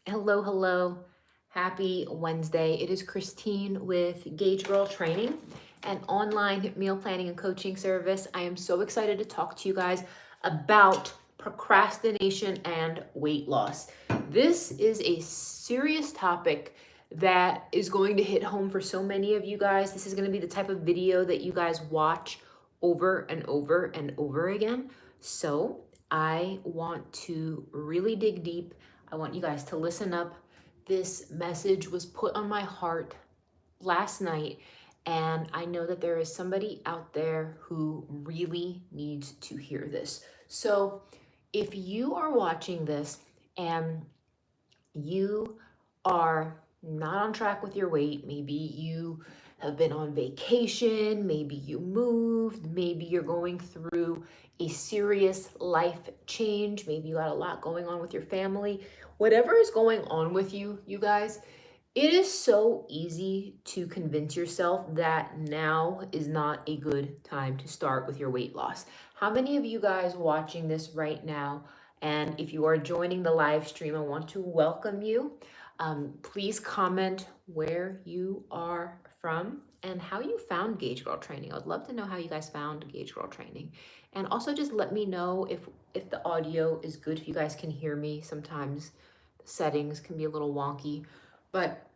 Hello, hello. Happy Wednesday. It is Christine with gaugegirltraining, an online meal planning and coaching service. I am so excited to talk to you guys about procrastination and weight loss. This is a serious topic that is going to hit home for so many of you guys. This is going to be the type of video that you guys watch over and over and over again. So I want to really dig deep. I want you guys to listen up. This message was put on my heart last night, and I know that there is somebody out there who really needs to hear this. So if you are watching this and you are not on track with your weight, maybe you have been on vacation, maybe you moved, maybe you're going through a serious life change, maybe you got a lot going on with your family, whatever is going on with you, you guys, it is so easy to convince yourself that now is not a good time to start with your weight loss. How many of you guys watching this right now, and if you are joining the live stream, I want to welcome you. Please comment where you are from and how you found Gauge Girl Training. I would love to know how you guys found Gauge Girl Training. And also just let me know if the audio is good, if you guys can hear me. Sometimes the settings can be a little wonky, but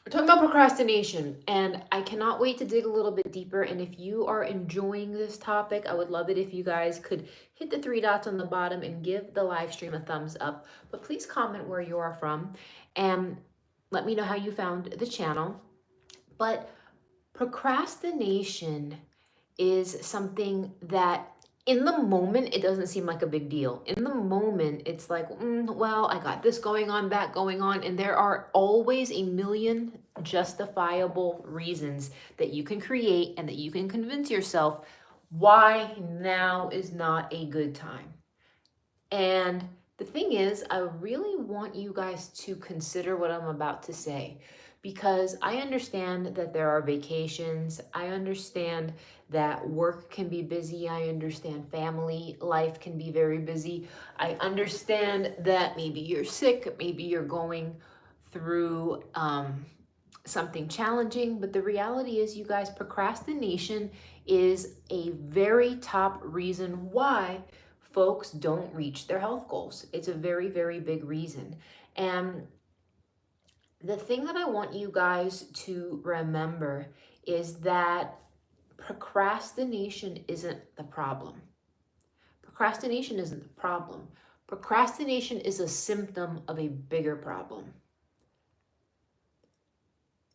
we're talking about procrastination, and I cannot wait to dig a little bit deeper. And if you are enjoying this topic, I would love it if you guys could hit the three dots on the bottom and give the live stream a thumbs up. But please comment where you are from and let me know how you found the channel. But procrastination is something that in the moment, it doesn't seem like a big deal. In the moment, it's like, well, I got this going on, that going on. And there are always a million justifiable reasons that you can create and that you can convince yourself why now is not a good time. And the thing is, I really want you guys to consider what I'm about to say, because I understand that there are vacations. I understand that work can be busy. I understand family life can be very busy. I understand that maybe you're sick, maybe you're going through something challenging. But the reality is, you guys, procrastination is a very top reason why folks don't reach their health goals. It's a very, very big reason. And the thing that I want you guys to remember is that procrastination isn't the problem. Procrastination isn't the problem. Procrastination is a symptom of a bigger problem.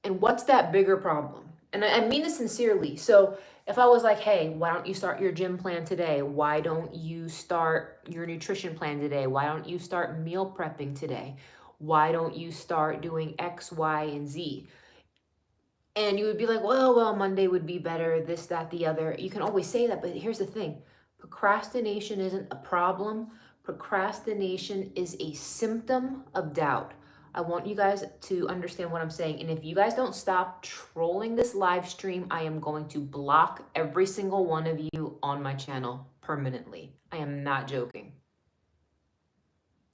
And what's that bigger problem? And I mean this sincerely. So if I was like, hey, why don't you start your gym plan today? Why don't you start your nutrition plan today? Why don't you start meal prepping today? Why don't you start doing X, Y, and Z? And you would be like, well, Monday would be better, this, that, the other. You can always say that, but here's the thing. Procrastination isn't a problem. Procrastination is a symptom of doubt. I want you guys to understand what I'm saying. And if you guys don't stop trolling this live stream, I am going to block every single one of you on my channel permanently. I am not joking.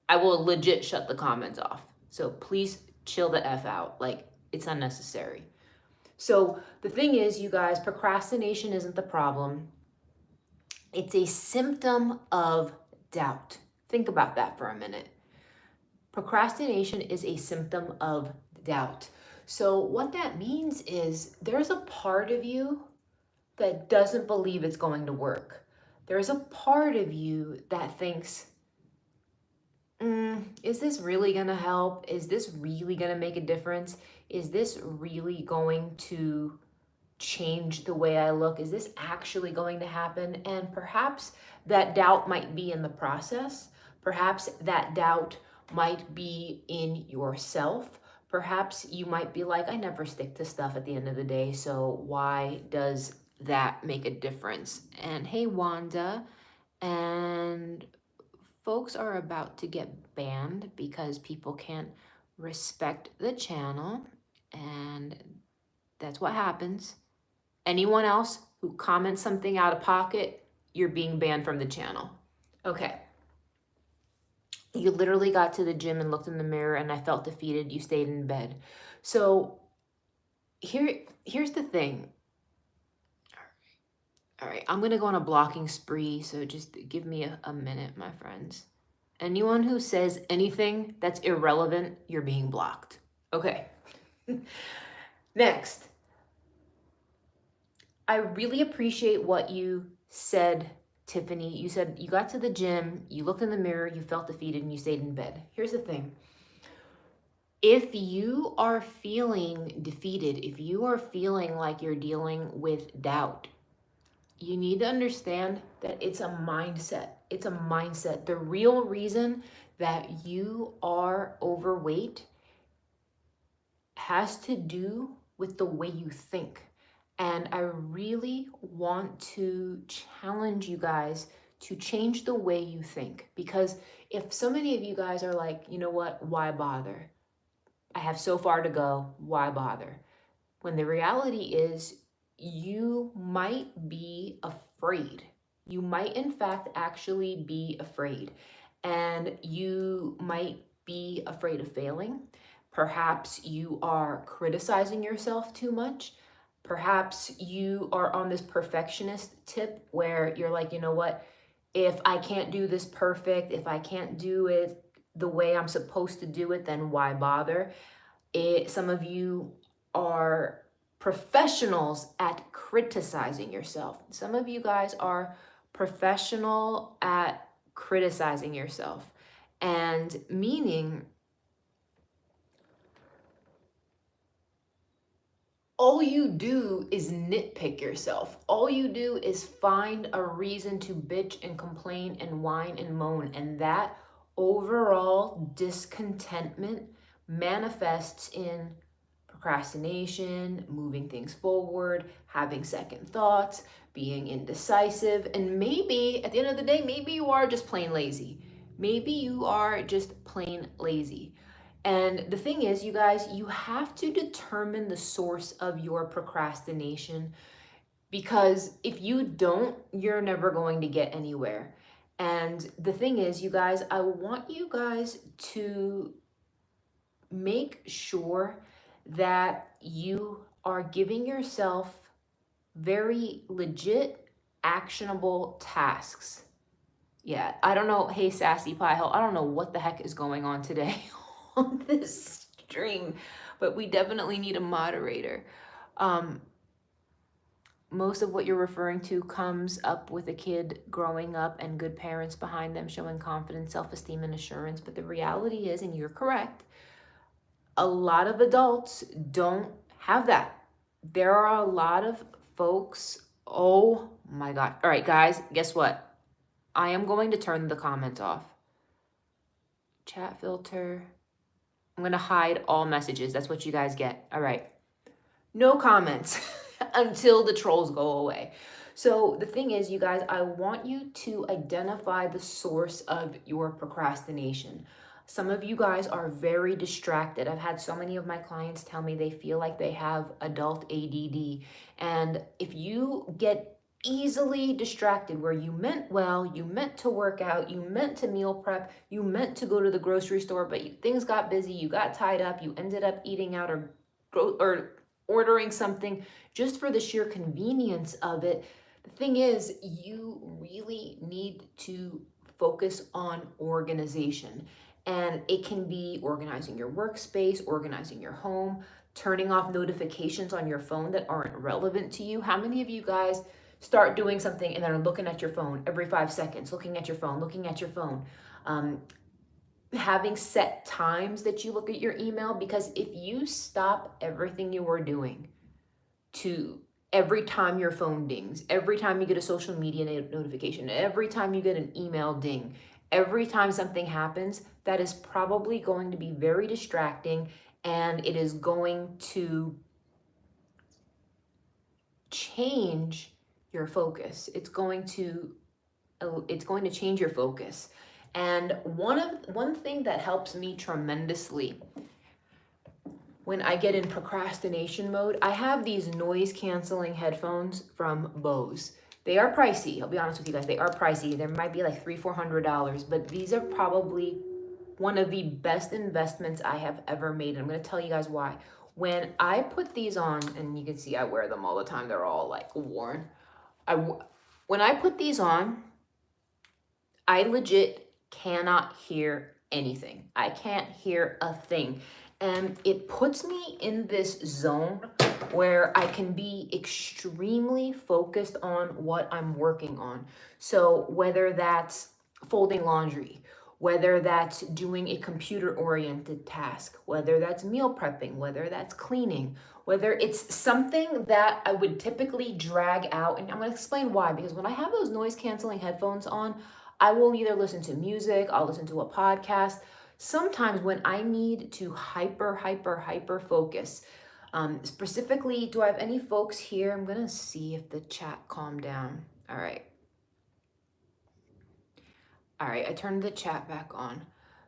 I will legit shut the comments off. So please chill the F out. Like, it's unnecessary. So the thing is, you guys, procrastination isn't the problem. It's a symptom of doubt. Think about that for a minute. Procrastination is a symptom of doubt. So what that means is there's a part of you that doesn't believe it's going to work. There's a part of you that thinks, is this really going to help? Is this really going to make a difference? Is this really going to change the way I look? Is this actually going to happen? And perhaps that doubt might be in the process. Perhaps that doubt might be in yourself. Perhaps you might be like, I never stick to stuff at the end of the day, so why does that make a difference? And hey, Wanda, and folks are about to get banned because people can't respect the channel, and that's what happens. Anyone else who comments something out of pocket, you're being banned from the channel. Okay. You literally got to the gym and looked in the mirror and I felt defeated. You stayed in bed. So here's the thing. All right, I'm going to go on a blocking spree. So just give me a minute, my friends. Anyone who says anything that's irrelevant, you're being blocked. Okay. Next. I really appreciate what you said, Tiffany. You said you got to the gym, you looked in the mirror, you felt defeated, and you stayed in bed. Here's the thing. If you are feeling defeated, if you are feeling like you're dealing with doubt, you need to understand that it's a mindset. It's a mindset. The real reason that you are overweight has to do with the way you think. And I really want to challenge you guys to change the way you think. Because if so many of you guys are like, you know what, why bother? I have so far to go, why bother? When the reality is, you might be afraid. You might, in fact, actually be afraid. And you might be afraid of failing. Perhaps you are criticizing yourself too much. Perhaps you are on this perfectionist tip where you're like, you know what? If I can't do this perfect, if I can't do it the way I'm supposed to do it, then why bother? Some of you are professionals at criticizing yourself. Some of you guys are professional at criticizing yourself. And meaning, all you do is nitpick yourself. All you do is find a reason to bitch and complain and whine and moan. And that overall discontentment manifests in procrastination, moving things forward, having second thoughts, being indecisive. And maybe at the end of the day, maybe you are just plain lazy. Maybe you are just plain lazy. And the thing is, you guys, you have to determine the source of your procrastination, because if you don't, you're never going to get anywhere. And the thing is, you guys, I want you guys to make sure that you are giving yourself very legit, actionable tasks. Yeah, I don't know. Hey, Sassy Pie Hole, I don't know what the heck is going on today on this stream, but we definitely need a moderator. Most of what you're referring to comes up with a kid growing up and good parents behind them showing confidence, self-esteem, and assurance. But the reality is, and you're correct, a lot of adults don't have that. There are a lot of folks. Oh my God. All right, guys, guess what? I am going to turn the comments off. Chat filter. I'm going to hide all messages. That's what you guys get. All right. No comments until the trolls go away. So the thing is, you guys, I want you to identify the source of your procrastination. Some of you guys are very distracted. I've had so many of my clients tell me they feel like they have adult ADD. And if you get easily distracted, where you meant well, you meant to work out, you meant to meal prep, you meant to go to the grocery store, but things got busy, you got tied up, you ended up eating out or ordering something just for the sheer convenience of it. The thing is, you really need to focus on organization. And it can be organizing your workspace, organizing your home, turning off notifications on your phone that aren't relevant to you. How many of you guys start doing something and then are looking at your phone every 5 seconds, looking at your phone? Having set times that you look at your email, because if you stop everything you are doing to every time your phone dings, every time you get a social media notification, every time you get an email ding, every time something happens, that is probably going to be very distracting, and it is going to change your focus. It's going to change your focus. And one thing that helps me tremendously when I get in procrastination mode, I have these noise canceling headphones from Bose. They are pricey. I'll be honest with you guys. They are pricey. There might be like $300-400, but these are probably one of the best investments I have ever made. And I'm going to tell you guys why. When I put these on, and you can see I wear them all the time, they're all like worn. When I put these on, I legit cannot hear anything. I can't hear a thing. And it puts me in this zone where I can be extremely focused on what I'm working on. So whether that's folding laundry, whether that's doing a computer-oriented task, whether that's meal prepping, whether that's cleaning, whether it's something that I would typically drag out. And I'm going to explain why, because when I have those noise canceling headphones on, I will either listen to music, I'll listen to a podcast. Sometimes when I need to hyper focus, specifically, do I have any folks here? I'm gonna see if the chat calmed down. All right, I turned the chat back on.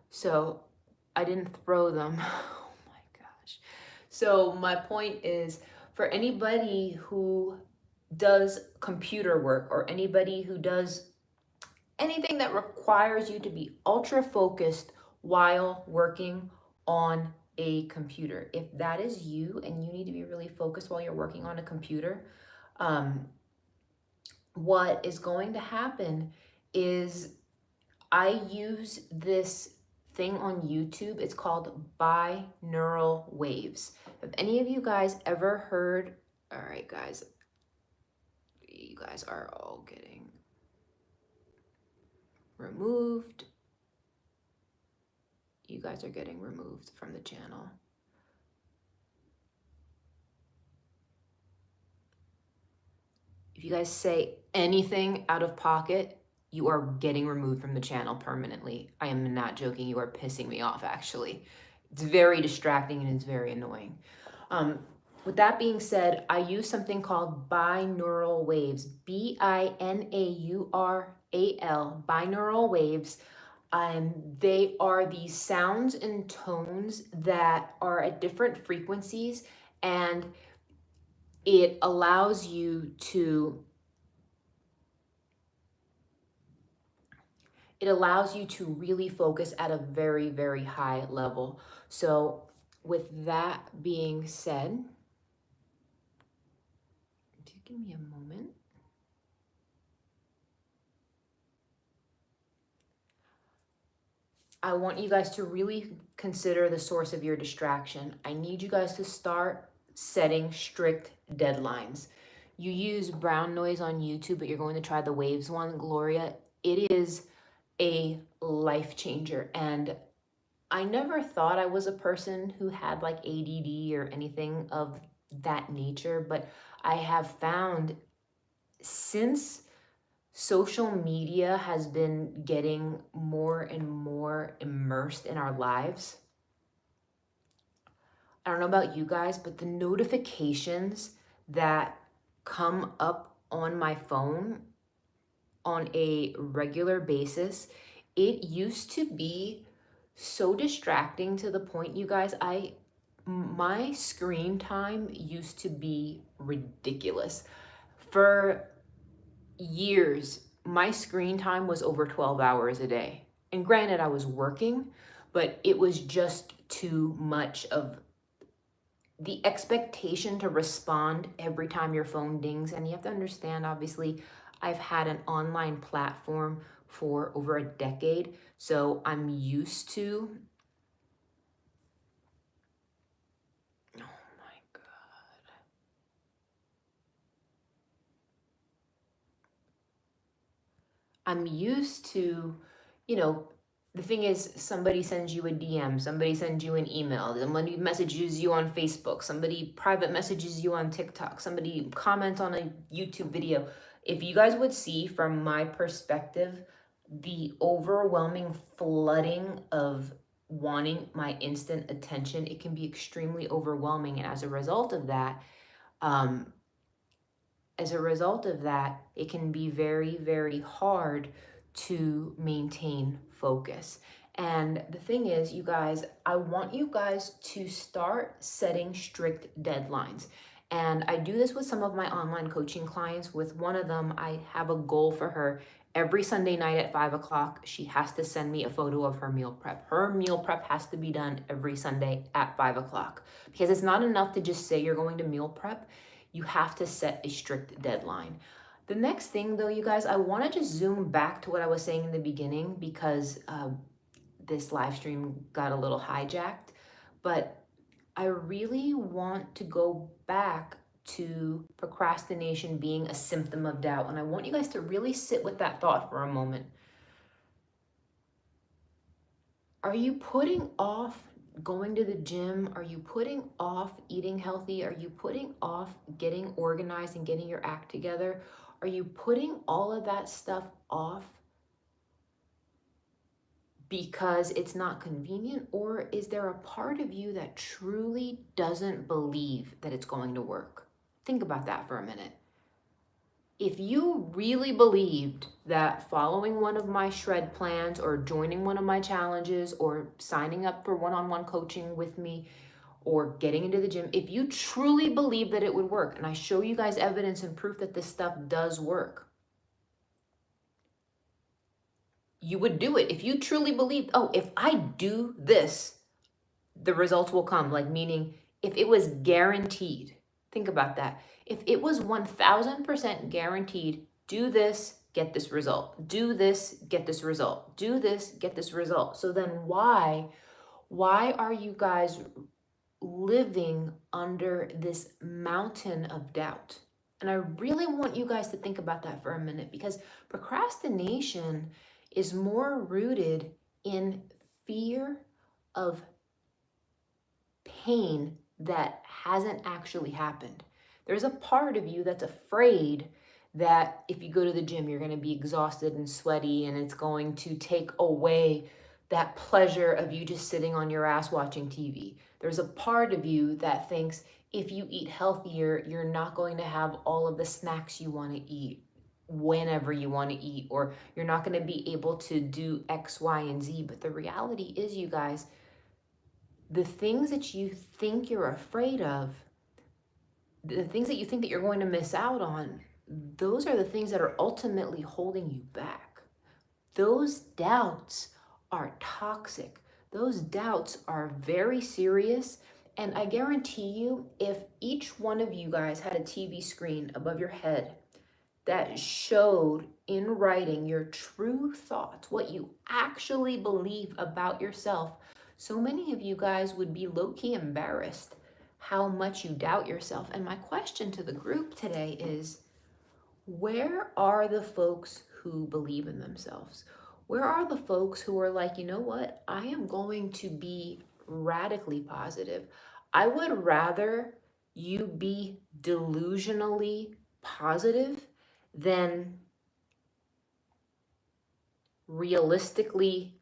So I didn't throw them. Oh my gosh. So my point is, for anybody who does computer work or anybody who does anything that requires you to be ultra focused while working on a computer. If that is you and you need to be really focused while you're working on a computer, what is going to happen is I use this thing on YouTube. It's called Binaural Waves. Have any of you guys ever heard? All right, guys, you guys are all getting removed. You guys are getting removed from the channel. If you guys say anything out of pocket, you are getting removed from the channel permanently. I am not joking. You are pissing me off, actually. It's very distracting and it's very annoying. With that being said, I use something called binaural waves, B-I-N-A-U-R-A-L, binaural waves. They are these sounds and tones that are at different frequencies, and it allows you to really focus at a very, very high level. So with that being said, just give me a moment. I want you guys to really consider the source of your distraction. I need you guys to start setting strict deadlines. You use brown noise on YouTube, but you're going to try the waves one, Gloria. It is a life changer. And I never thought I was a person who had like ADD or anything of that nature, but I have found since social media has been getting more and more immersed in our lives. I don't know about you guys, but the notifications that come up on my phone on a regular basis, it used to be so distracting to the point, you guys, my screen time used to be ridiculous. For years, my screen time was over 12 hours a day. And granted, I was working, but it was just too much of the expectation to respond every time your phone dings. And you have to understand, obviously, I've had an online platform for over a decade, so I'm used to, oh my God. I'm used to, the thing is, somebody sends you a DM, somebody sends you an email, somebody messages you on Facebook, somebody private messages you on TikTok, somebody comments on a YouTube video. If you guys would see from my perspective, the overwhelming flooding of wanting my instant attention, it can be extremely overwhelming. And as a result of that, it can be very, very hard to maintain focus. And the thing is, you guys, I want you guys to start setting strict deadlines. And I do this with some of my online coaching clients. With one of them, I have a goal for her Every Sunday night at 5 o'clock, she has to send me a photo of her meal prep. Her meal prep has to be done every Sunday at 5 o'clock, because it's not enough to just say you're going to meal prep. You have to set a strict deadline. The next thing though, you guys, I want to just zoom back to what I was saying in the beginning, because this live stream got a little hijacked, but I really want to go back to procrastination being a symptom of doubt. And I want you guys to really sit with that thought for a moment. Are you putting off going to the gym? Are you putting off eating healthy? Are you putting off getting organized and getting your act together? Are you putting all of that stuff off because it's not convenient? Or is there a part of you that truly doesn't believe that it's going to work? Think about that for a minute. If you really believed that following one of my shred plans or joining one of my challenges or signing up for one-on-one coaching with me or getting into the gym, if you truly believe that it would work, and I show you guys evidence and proof that this stuff does work, you would do it. If you truly believed, oh, if I do this, the results will come. Like, meaning if it was guaranteed, think about that. If it was 1000% guaranteed, do this, get this result, do this, get this result, do this, get this result. So then why are you guys living under this mountain of doubt? And I really want you guys to think about that for a minute, because procrastination is more rooted in fear of pain that hasn't actually happened. There's a part of you that's afraid that if you go to the gym, you're going to be exhausted and sweaty, and it's going to take away that pleasure of you just sitting on your ass watching TV. There's a part of you that thinks if you eat healthier, you're not going to have all of the snacks you want to eat whenever you want to eat, or you're not going to be able to do X, Y, and Z. But the reality is, you guys, the things that you think you're afraid of, the things that you think that you're going to miss out on, those are the things that are ultimately holding you back. Those doubts are toxic. Those doubts are very serious. And I guarantee you, if each one of you guys had a TV screen above your head that showed in writing your true thoughts, what you actually believe about yourself, so many of you guys would be low-key embarrassed how much you doubt yourself. And my question to the group today is, where are the folks who believe in themselves? Where are the folks who are like, you know what? I am going to be radically positive. I would rather you be delusionally positive than realistically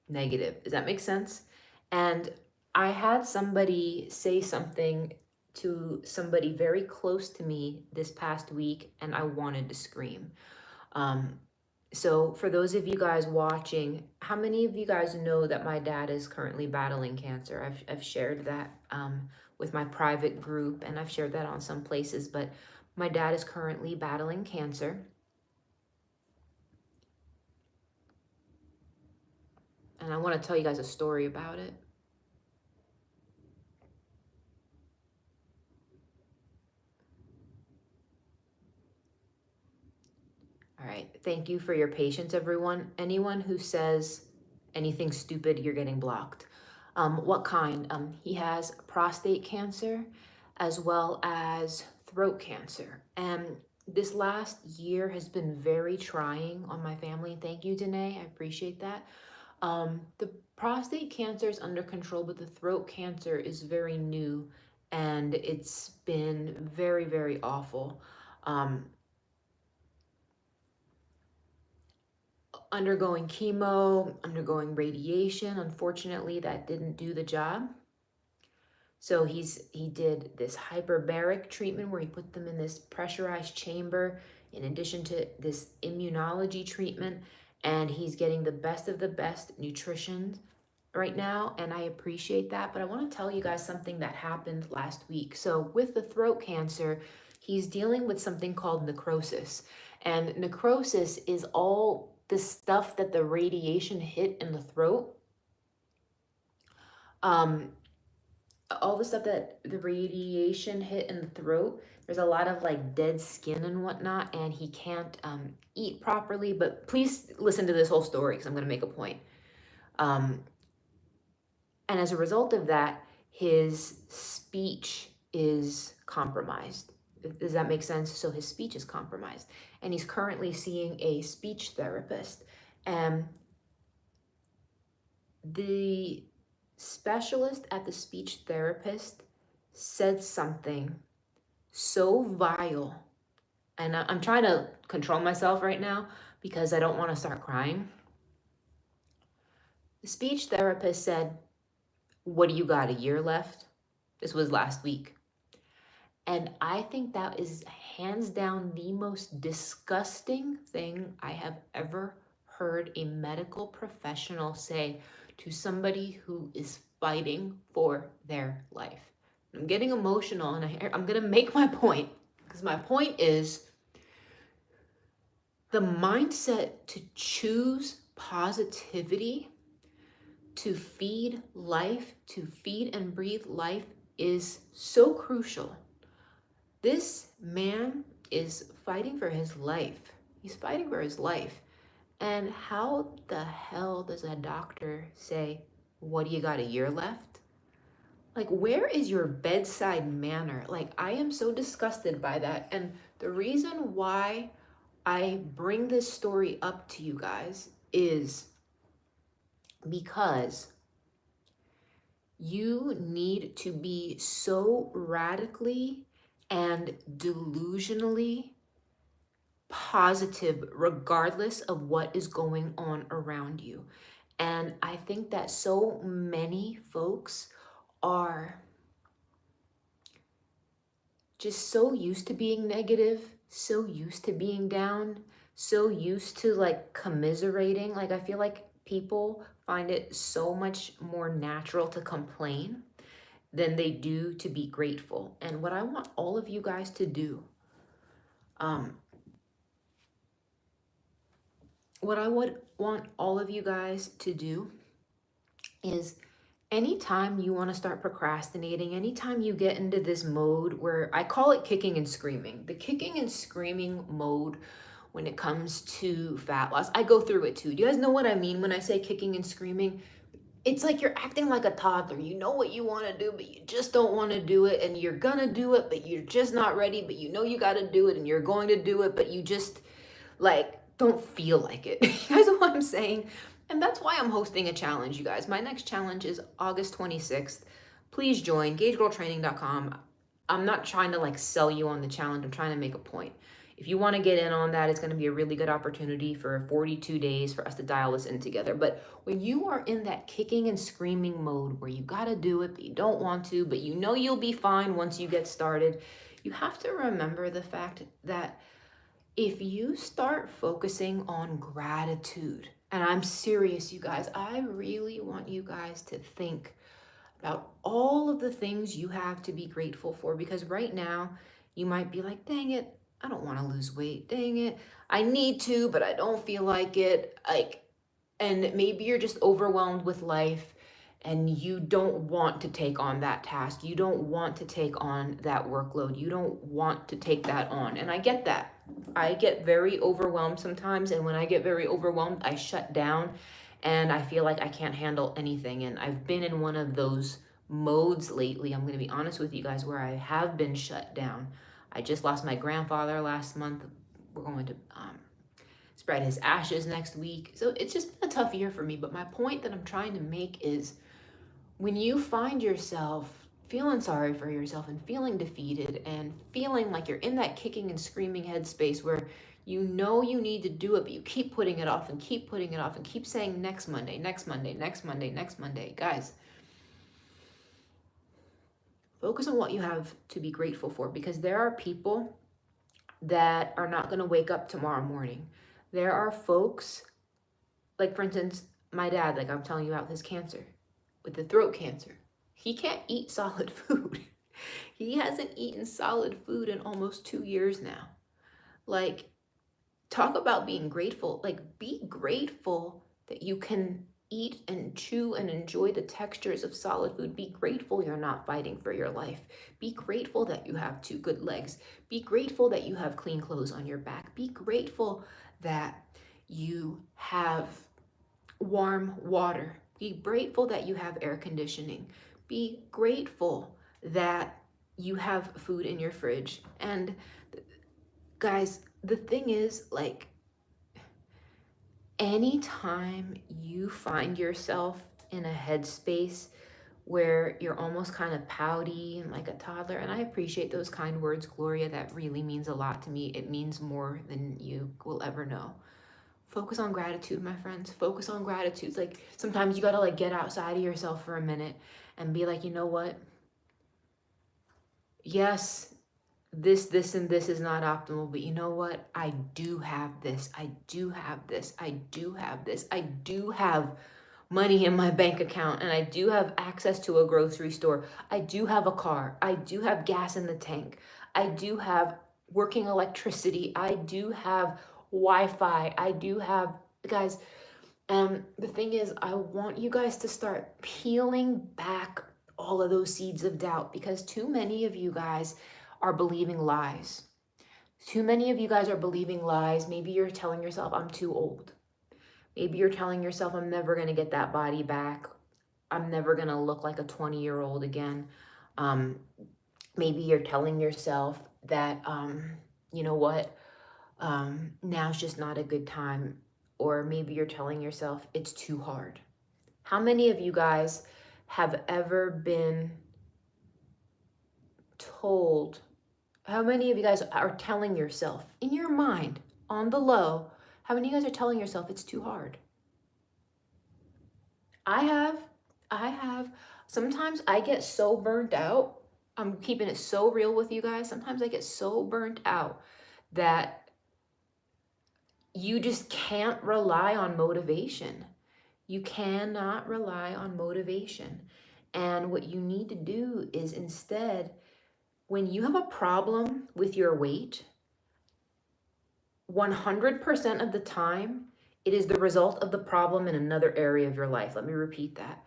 negative. Does that make sense? And I had somebody say something to somebody very close to me this past week, and I wanted to scream. So for those of you guys watching, how many of you guys know that my dad is currently battling cancer? I've shared that with my private group, and I've shared that on some places, but my dad is currently battling cancer. And I want to tell you guys a story about it. All right. Thank you for your patience, everyone. Anyone who says anything stupid, you're getting blocked. What kind? He has prostate cancer as well as throat cancer. And this last year has been very trying on my family. Thank you, Danae. I appreciate that. The prostate cancer is under control, but the throat cancer is very new, and it's been very, very awful. Undergoing chemo, undergoing radiation. Unfortunately, that didn't do the job. So he did this hyperbaric treatment where he put them in this pressurized chamber in addition to this immunology treatment, and he's getting the best of the best nutrition right now, and I appreciate that. But I want to tell you guys something that happened last week. So with the throat cancer, he's dealing with something called necrosis. And necrosis is all the stuff that the radiation hit in the throat. All the stuff that the radiation hit in the throat, there's a lot of like dead skin and whatnot, and he can't eat properly. But please listen to this whole story because I'm going to make a point. And as a result of that, his speech is compromised. Does that make sense? So his speech is compromised, and he's currently seeing a speech therapist. And the specialist at the speech therapist said something so vile, and I'm trying to control myself right now because I don't want to start crying. The speech therapist said, "What do you got, a year left?" This was last week. And I think that is hands down the most disgusting thing I have ever heard a medical professional say to somebody who is fighting for their life. I'm getting emotional, and I'm going to make my point, because my point is the mindset to choose positivity, to feed life, to feed and breathe life is so crucial. This man is fighting for his life. He's fighting for his life. And how the hell does a doctor say, "What do you got, a year left?" Like, where is your bedside manner? Like, I am so disgusted by that. And the reason why I bring this story up to you guys is because you need to be so radically and delusionally positive regardless of what is going on around you. And I think that so many folks are just so used to being negative, so used to being down, so used to like commiserating. Like, I feel like people find it so much more natural to complain than they do to be grateful. And what I want all of you guys to do, what I would want all of you guys to do is anytime you want to start procrastinating, anytime you get into this mode where I call it kicking and screaming, the kicking and screaming mode when it comes to fat loss, I go through it too. Do you guys know what I mean when I say kicking and screaming? It's like you're acting like a toddler. You know what you want to do, but you just don't want to do it. And you're going to do it, but you're just not ready. But you know you got to do it, and you're going to do it, but you just like don't feel like it. You guys know what I'm saying? And that's why I'm hosting a challenge, you guys. My next challenge is August 26th. Please join gaugegirltraining.com. I'm not trying to like sell you on the challenge. I'm trying to make a point. If you want to get in on that, it's going to be a really good opportunity for 42 days for us to dial this in together. But when you are in that kicking and screaming mode where you got to do it, but you don't want to, but you know you'll be fine once you get started, you have to remember the fact that if you start focusing on gratitude, and I'm serious, you guys, I really want you guys to think about all of the things you have to be grateful for, because right now you might be like, dang it, I don't want to lose weight. Dang it, I need to, but I don't feel like it. And maybe you're just overwhelmed with life and you don't want to take on that task. You don't want to take on that workload. You don't want to take that on. And I get that. I get very overwhelmed sometimes. And when I get very overwhelmed, I shut down and I feel like I can't handle anything. And I've been in one of those modes lately. I'm going to be honest with you guys, where I have been shut down. I just lost my grandfather last month. We're going to spread his ashes next week. So it's just been a tough year for me. But my point that I'm trying to make is when you find yourself feeling sorry for yourself and feeling defeated and feeling like you're in that kicking and screaming headspace where you know you need to do it, but you keep putting it off and keep putting it off and keep saying next Monday, next Monday, next Monday, next Monday. Guys, focus on what you have to be grateful for, because there are people that are not going to wake up tomorrow morning. There are folks, like for instance, my dad, like I'm telling you about his cancer, with the throat cancer. He can't eat solid food. He hasn't eaten solid food in almost 2 years now. Like, talk about being grateful. Like, be grateful that you can eat and chew and enjoy the textures of solid food. Be grateful you're not fighting for your life. Be grateful that you have two good legs. Be grateful that you have clean clothes on your back. Be grateful that you have warm water. Be grateful that you have air conditioning. Be grateful that you have food in your fridge. And guys, the thing is, like, anytime you find yourself in a headspace where you're almost kind of pouty and like a toddler, and I appreciate those kind words, Gloria, that really means a lot to me. It means more than you will ever know. Focus on gratitude, my friends. Focus on gratitude. It's like sometimes you gotta like get outside of yourself for a minute and be like, you know what? Yes, this, and this is not optimal, but you know what? I do have this. I do have this. I do have this. I do have money in my bank account, and I do have access to a grocery store. I do have a car. I do have gas in the tank. I do have working electricity. I do have Wi-Fi. I do have, guys, the thing is, I want you guys to start peeling back all of those seeds of doubt, because too many of you guys are believing lies. Too many of you guys are believing lies. Maybe you're telling yourself, I'm too old. Maybe you're telling yourself, I'm never going to get that body back. I'm never going to look like a 20-year-old again. Maybe you're telling yourself that, you know what, now's just not a good time. Or maybe you're telling yourself it's too hard. How many of you guys have ever been told, how many of you guys are telling yourself in your mind on the low, how many of you guys are telling yourself it's too hard? I have. Sometimes I get so burnt out. I'm keeping it so real with you guys. Sometimes I get so burnt out that you just can't rely on motivation. You cannot rely on motivation. And what you need to do is instead, when you have a problem with your weight, 100% of the time, it is the result of the problem in another area of your life. Let me repeat that.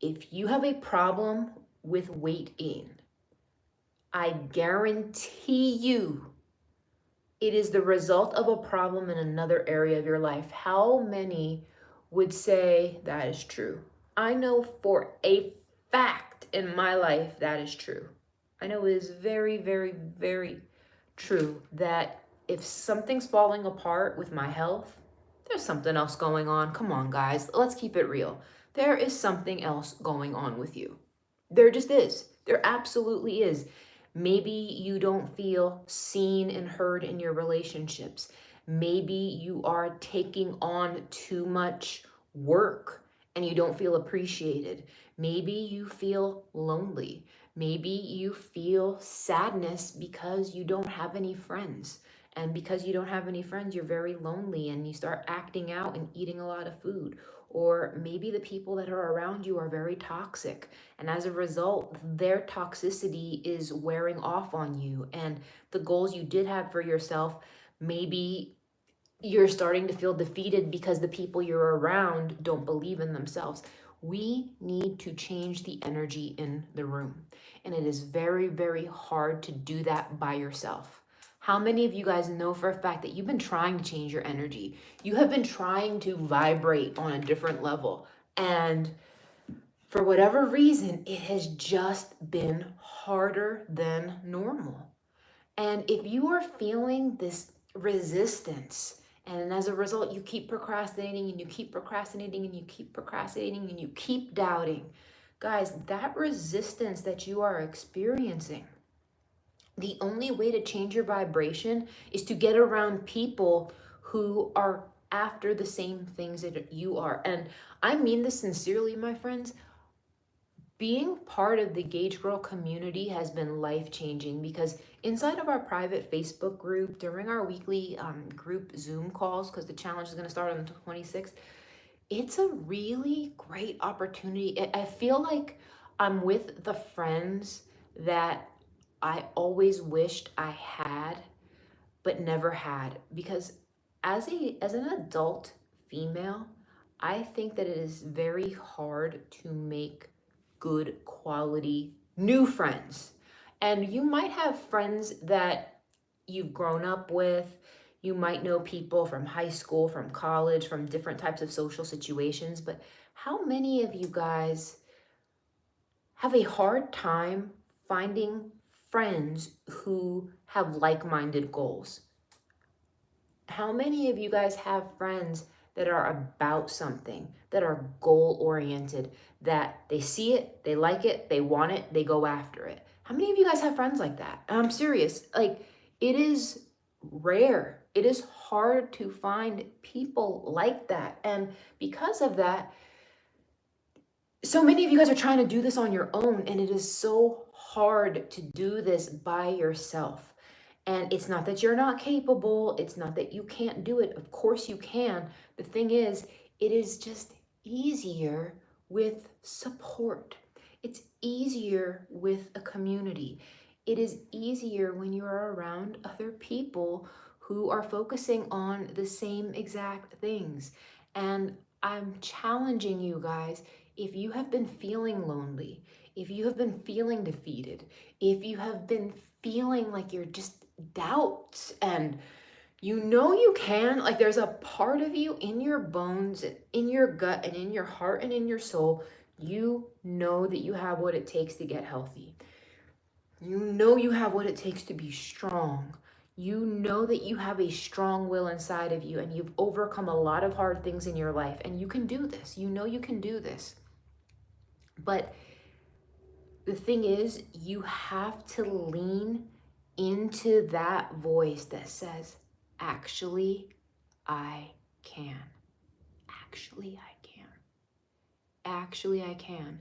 If you have a problem with weight gain, I guarantee you it is the result of a problem in another area of your life. How many would say that is true? I know for a fact in my life that is true. I know it is very, very, very true that if something's falling apart with my health, there's something else going on. Come on, guys, let's keep it real. There is something else going on with you. There just is. There absolutely is. Maybe you don't feel seen and heard in your relationships. Maybe you are taking on too much work and you don't feel appreciated. Maybe you feel lonely. Maybe you feel sadness because you don't have any friends. And because you don't have any friends, you're very lonely and you start acting out and eating a lot of food. Or maybe the people that are around you are very toxic. And as a result, their toxicity is wearing off on you. And the goals you did have for yourself, maybe you're starting to feel defeated because the people you're around don't believe in themselves. We need to change the energy in the room. And it is very, very hard to do that by yourself. How many of you guys know for a fact that you've been trying to change your energy? You have been trying to vibrate on a different level. And for whatever reason, it has just been harder than normal. And if you are feeling this resistance, and as a result, you keep procrastinating and you keep procrastinating and you keep procrastinating and you keep doubting, guys, that resistance that you are experiencing, the only way to change your vibration is to get around people who are after the same things that you are. And I mean this sincerely, my friends. Being part of the Gauge Girl community has been life-changing, because inside of our private Facebook group, during our weekly group Zoom calls, because the challenge is going to start on the 26th, it's a really great opportunity. I feel like I'm with the friends that I always wished I had, but never had. Because as an adult female, I think that it is very hard to make good quality new friends. And you might have friends that you've grown up with. You might know people from high school, from college, from different types of social situations. But how many of you guys have a hard time finding friends who have like-minded goals? How many of you guys have friends that are about something, that are goal oriented, that they see it, they like it, they want it, they go after it? How many of you guys have friends like that? And I'm serious. Like, it is rare. It is hard to find people like that. And because of that, so many of you guys are trying to do this on your own, and it is so hard to do this by yourself. And it's not that you're not capable, it's not that you can't do it. Of course you can. The thing is, it is just easier with support. It's easier with a community. It is easier when you are around other people who are focusing on the same exact things. And I'm challenging you guys, if you have been feeling lonely, if you have been feeling defeated, if you have been feeling like you're just doubts and you know you can, like there's a part of you in your bones and in your gut and in your heart and in your soul, you know that you have what it takes to get healthy. You know you have what it takes to be strong. You know that you have a strong will inside of you and you've overcome a lot of hard things in your life and you can do this. You know you can do this. But the thing is, you have to lean into that voice that says, actually, I can. Actually, I can. Actually, I can.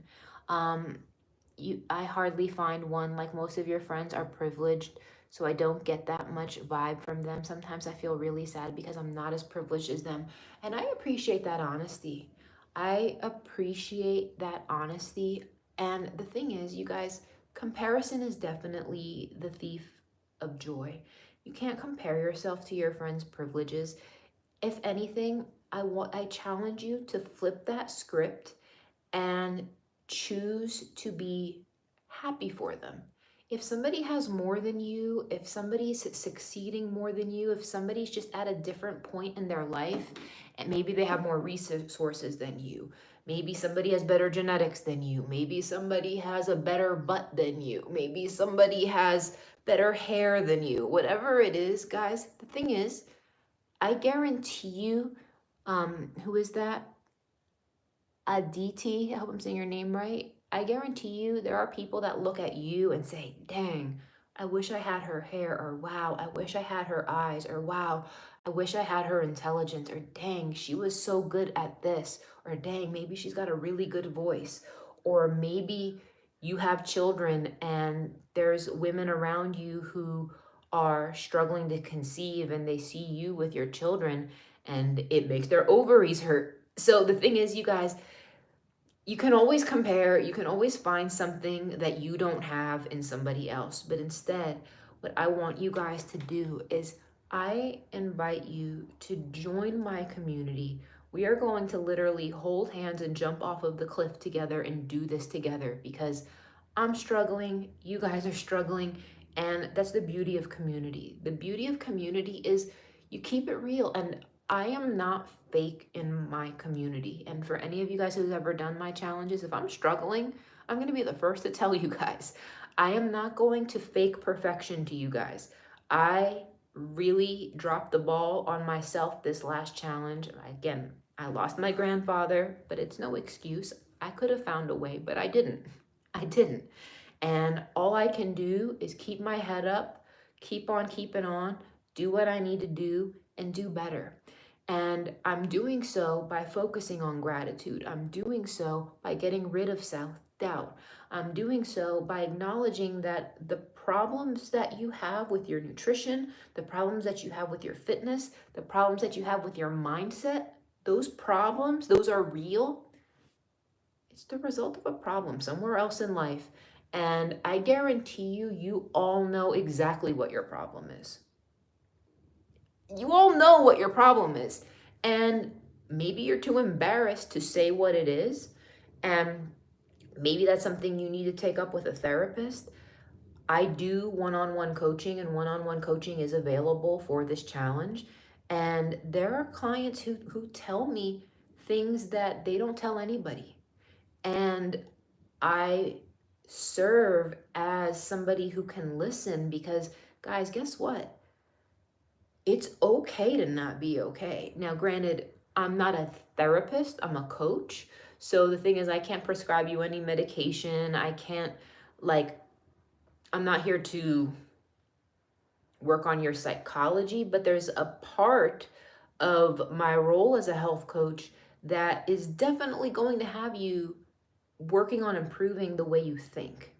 I hardly find one. Like, most of your friends are privileged, so I don't get that much vibe from them. Sometimes I feel really sad because I'm not as privileged as them. And I appreciate that honesty. I appreciate that honesty. And the thing is, you guys, comparison is definitely the thief of joy. You can't compare yourself to your friends' privileges. If anything, I challenge you to flip that script and choose to be happy for them. If somebody has more than you, if somebody's succeeding more than you, if somebody's just at a different point in their life, and maybe they have more resources than you, maybe somebody has better genetics than you, maybe somebody has a better butt than you, maybe somebody has better hair than you, whatever it is, guys, the thing is, I guarantee you, who is that? Aditi, I hope I'm saying your name right. I guarantee you there are people that look at you and say, dang, I wish I had her hair, or wow, I wish I had her eyes, or wow, I wish I had her intelligence, or dang, she was so good at this, or dang, maybe she's got a really good voice, or maybe you have children and there's women around you who are struggling to conceive and they see you with your children and it makes their ovaries hurt. So the thing is, you guys, you can always compare, you can always find something that you don't have in somebody else. But instead, what I want you guys to do is I invite you to join my community. We are going to literally hold hands and jump off of the cliff together and do this together because I'm struggling, you guys are struggling, and that's the beauty of community. The beauty of community is you keep it real, and I am not fake in my community. And for any of you guys who's ever done my challenges, if I'm struggling, I'm going to be the first to tell you guys. I am not going to fake perfection to you guys. I really dropped the ball on myself this last challenge. Again, I lost my grandfather, but it's no excuse. I could have found a way, but I didn't. I didn't. And all I can do is keep my head up, keep on keeping on, do what I need to do, and do better. And I'm doing so by focusing on gratitude. I'm doing so by getting rid of self-doubt. I'm doing so by acknowledging that the problems that you have with your nutrition, the problems that you have with your fitness, the problems that you have with your mindset, those problems, those are real. It's the result of a problem somewhere else in life. And I guarantee you, you all know exactly what your problem is. You all know what your problem is. And maybe you're too embarrassed to say what it is. And maybe that's something you need to take up with a therapist. I do one-on-one coaching, and one-on-one coaching is available for this challenge. And there are clients who tell me things that they don't tell anybody. And I serve as somebody who can listen because, guys, guess what? It's okay to not be okay. Now, granted, I'm not a therapist, I'm a coach. So the thing is, I can't prescribe you any medication. I can't, like, I'm not here to work on your psychology, but there's a part of my role as a health coach that is definitely going to have you working on improving the way you think.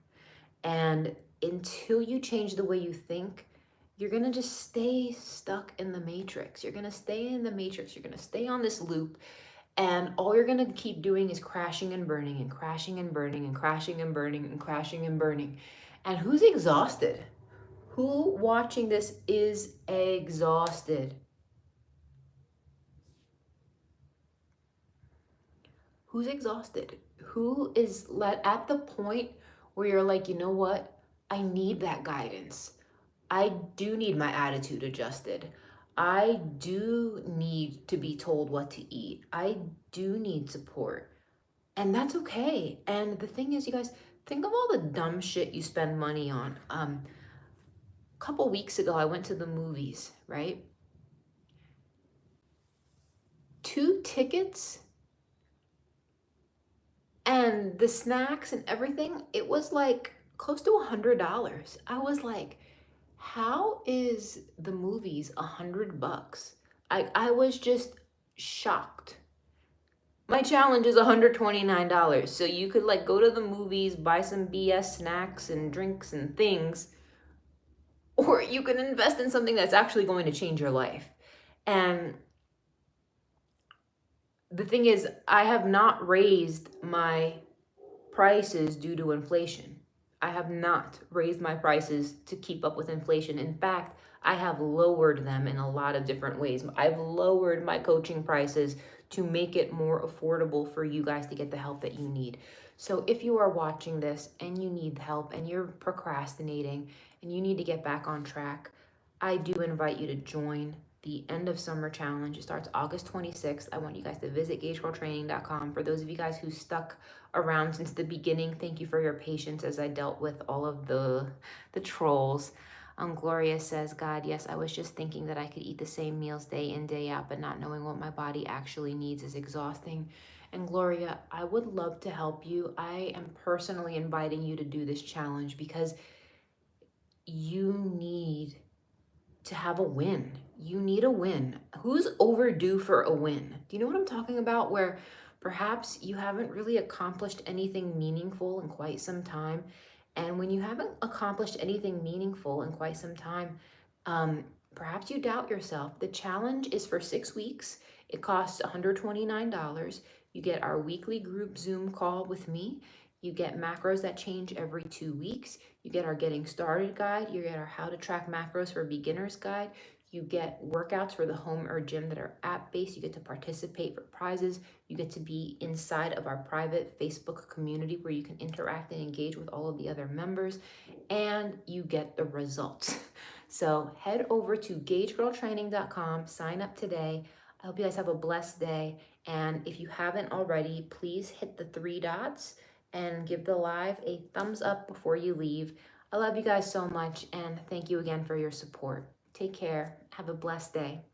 And until you change the way you think, you're going to just stay stuck in the matrix. You're going to stay in the matrix. You're going to stay on this loop. And all you're going to keep doing is crashing and burning and crashing and burning and crashing and burning and crashing and burning. And who's exhausted? Who watching this is exhausted? Who's exhausted? Who is at the point where you're like, you know what? I need that guidance. I do need my attitude adjusted. I do need to be told what to eat. I do need support. And that's okay. And the thing is, you guys, think of all the dumb shit you spend money on. A couple weeks ago, I went to the movies, right? 2 tickets and the snacks and everything, it was like close to $100. I was like, how is the movies $100? I was just shocked. My challenge is $129. So you could like go to the movies, buy some BS snacks and drinks and things, or you can invest in something that's actually going to change your life. And the thing is, I have not raised my prices due to inflation. I have not raised my prices to keep up with inflation. In fact, I have lowered them in a lot of different ways. I've lowered my coaching prices to make it more affordable for you guys to get the help that you need. So if you are watching this and you need help and you're procrastinating and you need to get back on track, I do invite you to join the end of summer challenge. It starts August 26th. I want you guys to visit gaugegirltraining.com. For those of you guys who stuck around since the beginning, thank you for your patience as I dealt with all of the trolls. Gloria says, God, yes, I was just thinking that I could eat the same meals day in, day out, but not knowing what my body actually needs is exhausting. And Gloria, I would love to help you. I am personally inviting you to do this challenge because you need to have a win. You need a win. Who's overdue for a win? Do you know what I'm talking about? Where perhaps you haven't really accomplished anything meaningful in quite some time. And when you haven't accomplished anything meaningful in quite some time, perhaps you doubt yourself. The challenge is for 6 weeks. It costs $129. You get our weekly group Zoom call with me. You get macros that change every 2 weeks. You get our Getting Started guide. You get our How to Track Macros for Beginners guide. You get workouts for the home or gym that are app-based. You get to participate for prizes. You get to be inside of our private Facebook community where you can interact and engage with all of the other members. And you get the results. So head over to gaugegirltraining.com. Sign up today. I hope you guys have a blessed day. And if you haven't already, please hit the 3 dots and give the live a thumbs up before you leave. I love you guys so much, and thank you again for your support. Take care. Have a blessed day.